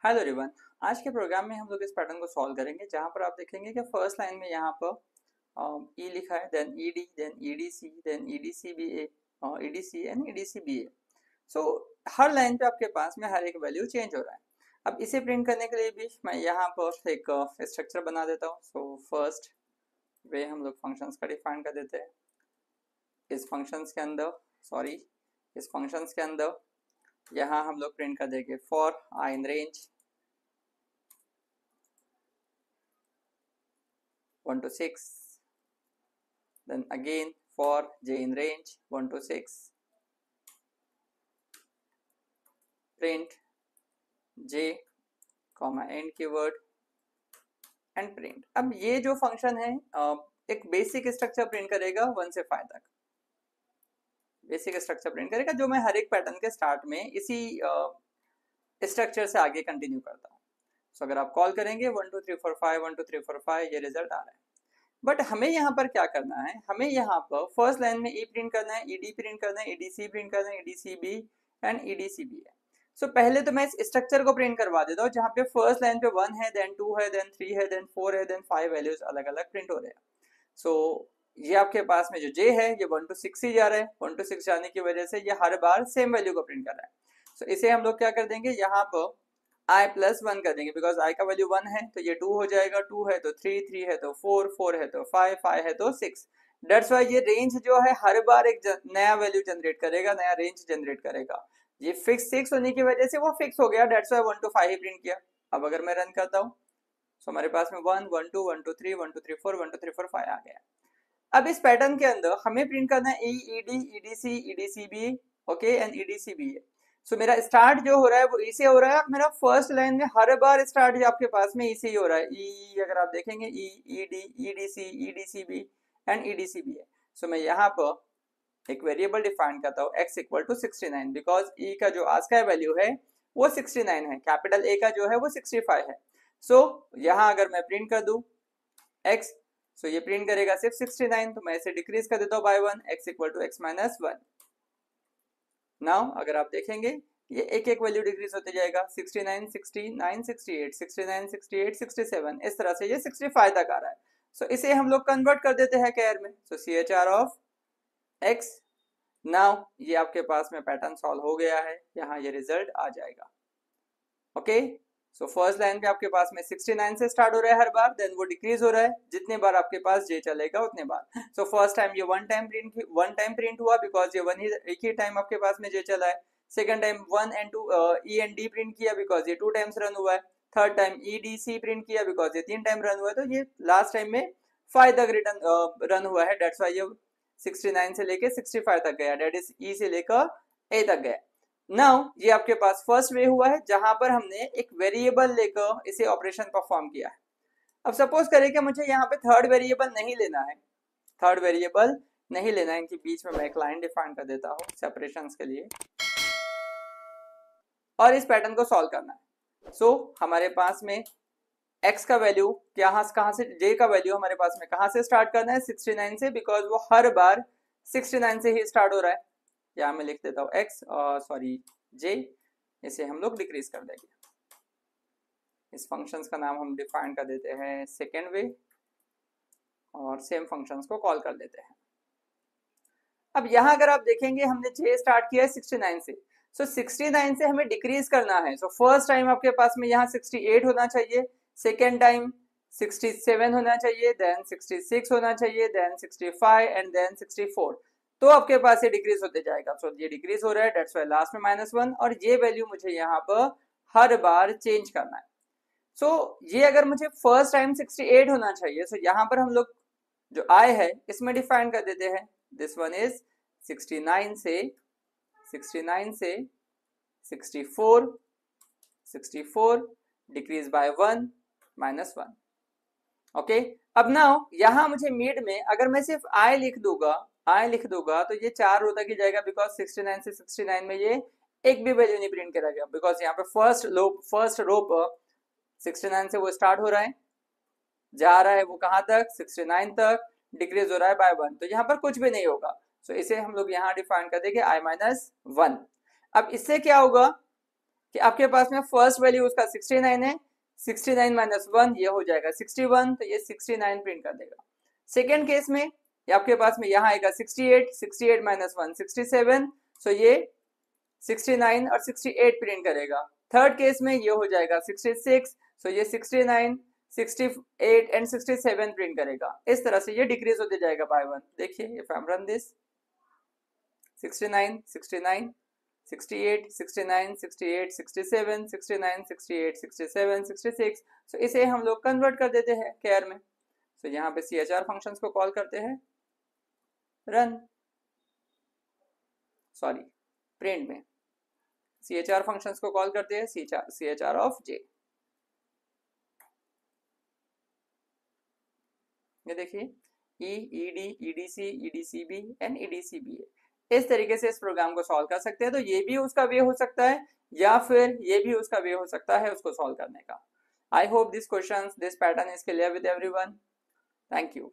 Hello everyone. आज के programme में हम लोग इस पैटर्न को सॉल्व करेंगे जहां पर आप देखेंगे कि फर्स्ट लाइन में यहाँ पर ई लिखा है, then E D, then E D C, then E D C B A, E D C and E D C B A. So हर लाइन पे आपके पास में हर एक वैल्यू चेंज हो रहा है। अब इसे प्रिंट करने के लिए भी मैं यहाँ पर एक स्ट्रक्चर बना देता हूँ। सो फर्स्ट वे हम लोग फंक्शंस का डिफाइन कर देते हैं। इस फंक्शंस के अंदर सॉरी इस फंक्शंस के अंदर यहाँ हम लोग प्रिंट कर देंगे for I in range 1 to 6, then again for j in range 1 to 6, print j comma end keyword and print। अब ये जो फंक्शन है एक बेसिक स्ट्रक्चर प्रिंट करेगा 1 से 5 तक। बेसिक स्ट्रक्चर प्रिंट करेगा जो मैं हर एक पैटर्न के स्टार्ट में इसी स्ट्रक्चर से आगे कंटिन्यू करता हूँ। सो अगर आप कॉल करेंगे 1 2 3 4 5 1 2 3 4 5 ये रिजल्ट आ रहा है। बट हमें यहाँ पर क्या करना है, हमें यहाँ पर फर्स्ट लाइन में ई प्रिंट करना है, ईडी प्रिंट करना है, ईडीसी प्रिंट करना है, ईडीसीबी एंड ईडीसीबी है। सो पहले तो मैं इस स्ट्रक्चर को प्रिंट करवा देता हूँ जहाँ पे फर्स्ट लाइन पे 1 है, देन 2 है, देन 3 है, देन 4 है, देन 5 वैल्यूज अलग अलग प्रिंट हो रहे हैं। सो ये आपके पास में जो जे है ये 1 to 6 ही जा रहा है। 1 to 6 जाने की वजह से ये हर बार सेम वैल्यू को प्रिंट कर रहा है। सो इसे हम लोग क्या कर देंगे, यहाँ पर i प्लस 1 कर देंगे, बिकॉज i का वैल्यू 1 है तो ये 2 हो जाएगा, 2 है तो 3, 3 है तो 4, 4 है तो 5, 5 है तो 6। डेट्स वाई ये रेंज जो है हर बार एक नया वैल्यू जनरेट करेगा, नया रेंज जनरेट करेगा। ये फिक्स 6 होने की वजह से वो फिक्स हो गया, that's why 1 to 5 he print किया। अब अगर मैं रन करता हूँ तो हमारे पास में 1 1 2 1 2 3 1 2 3 4 1 2 3 4 5 आ गया। अब इस पैटर्न के अंदर हमें प्रिंट करना है E E D E D C E D C B, okay, and E D C B है। सो मेरा स्टार्ट जो हो रहा है वो ई से हो रहा है। मेरा फर्स्ट लाइन में हर बार स्टार्ट आपके पास में ई से ही हो रहा है। ई अगर आप देखेंगे E E D E D C E D C B and E D C B है। सो मैं यहाँ पर एक वेरिएबल डिफाइन करता हूँ x इक्वल टू 69, बिकॉज ई का जो आज का वैल्यू है वो 69 है, कैपिटल ए का जो है वो 65 है। सो यहाँ अगर मैं प्रिंट कर दूं x, सो ये प्रिंट करेगा सिर्फ 69, तो मैं इसे डिक्रीज कर देता हूँ by 1, x equal to x minus 1। Now अगर आप देखेंगे ये एक एक वैल्यू डिक्रीज होते जाएगा, 69 69 68 69 68 67, इस तरह से ये 65 तक आ रहा है। सो इसे हम लोग कन्वर्ट कर देते हैं कैर में। So C H R of X. Now ये आपके पास में पैटर्न सॉल्व हो गया है, यहाँ ये रिजल्ट आ जाएगा। ओके, सो फर्स्ट लाइन पे आपके पास में 69 से स्टार्ट हो रहा है हर बार, देन वो डिक्रीज हो रहा है जितने बार आपके पास जे चलेगा उतने बार। सो फर्स्ट टाइम ये वन टाइम प्रिंट हुआ, बिकॉज ये एक ही टाइम आपके पास में जे चला है। Second time 1 and 2 E and D print किया, बिकॉज ये 2 टाइम्स रन हुआ है। Third time E D C print किया, बिकॉज ये 3 टाइम रन हुआ है। तो ये लास्ट टाइम में 5 तक रिटर्न रन हुआ है, डेट्स वाई ये 69 से लेके 65 तक गया, डेट इज ई से लेकर ए तक गया। नाउ ये आपके पास फर्स्ट वे हुआ है जहां पर हमने एक वेरिएबल लेकर इसे ऑपरेशन परफॉर्म किया है। अब सपोज करें कि मुझे यहाँ पे थर्ड वेरिएबल नहीं लेना है, थर्ड वेरिएबल नहीं लेना है, इनके बीच में मैं एक लाइन डिफाइन कर देता हूँ सेपरेशंस के लिए, और इस पैटर्न को सॉल्व करना है। सो हमारे पास में x का वैल्यू कहाँ से, j का वैल्यू हमारे पास में कहाँ से स्टार्ट करना है, 69 से, बिकॉज वो हर बार 69 से ही स्टार्ट हो रहा है। यहाँ मैं लिख देता हूँ x और सॉरी j, इसे हम लोग डिक्रीज कर देंगे। इस फंक्शंस का नाम हम डिफाइन कर देते हैं सेकेंड वे, और सेम फंक्शंस को कॉल कर देते हैं। अब यहाँ अगर आप देखेंगे हमने j स्टार्ट किया है 69 से, सो 69 से हमें डिक्रीज करना है। सो फर्स्ट टाइम आपके पास में यहाँ 68 होना चाहिए, सेकेंड टाइम 67 होना चाहिए, देन 66 होना चाहिए, देन 65 एंड देन 64, तो आपके पास ये डिक्रीज होते जाएगा। सो ये डिक्रीज हो रहा है, डेट्स वाई लास्ट में -1, और ये वैल्यू मुझे यहाँ पर हर बार चेंज करना है। सो ये अगर मुझे फर्स्ट टाइम 68 होना चाहिए, सो यहाँ पर हम लोग जो आई है इसमें डिफाइन कर देते हैं, दिस वन इज 69 से 64 डिक्रीज बाय 1 -1। ओके, अब नाउ यहाँ मुझे मिड में अगर मैं सिर्फ आई लिख दूंगा तो ये 4 रो तक ही जाएगा, बिकॉज 69 से 69 में ये एक भी वैल्यू नहीं प्रिंट करेगा, बिकॉज यहाँ पे फर्स्ट रो पर 69 से वो स्टार्ट हो रहा है, जा रहा है वो कहाँ तक, 69 तक, डिक्रीज हो रहा है बाय 1, तो यहाँ पर कुछ भी नहीं होगा। सो इसे हम लोग यहाँ डिफाइन कर देंगे i -1। अब इससे क्या होगा, कि आपके पास में फर्स्ट वैल्यू उसका 69 है, 69 माइनस 1 ये हो जाएगा 61, तो ये 69 प्रिंट कर देगा। सेकेंड केस में ये आपके पास में यहाँ आएगा 68, 68 माइनस 1 67, सो ये 69 और 68 प्रिंट करेगा। थर्ड केस में ये हो जाएगा 66, सो ये 69, 68 एंड 67 प्रिंट करेगा। इस तरह से ये डिक्रीज होते जाएगा बाय 1। देखिए if I am run this 69, 69, 68, 69, 68, 67, 69, 68, 67, 66, सो इसे हम लोग कन्वर्ट कर देते हैं केयर में। सो यहाँ पे CHR फंक्शंस को कॉल करते हैं रन, सॉरी प्रिंट में CHR फंक्शंस को कॉल करते हैं CHR ऑफ J। ये देखिए E, ED, EDC, EDCB and EDCBA। इस तरीके से इस प्रोग्राम को सॉल्व कर सकते हैं। तो ये भी उसका वे हो सकता है या फिर ये भी उसका वे हो सकता है उसको सॉल्व करने का। I hope this question, this pattern is clear with everyone. Thank you.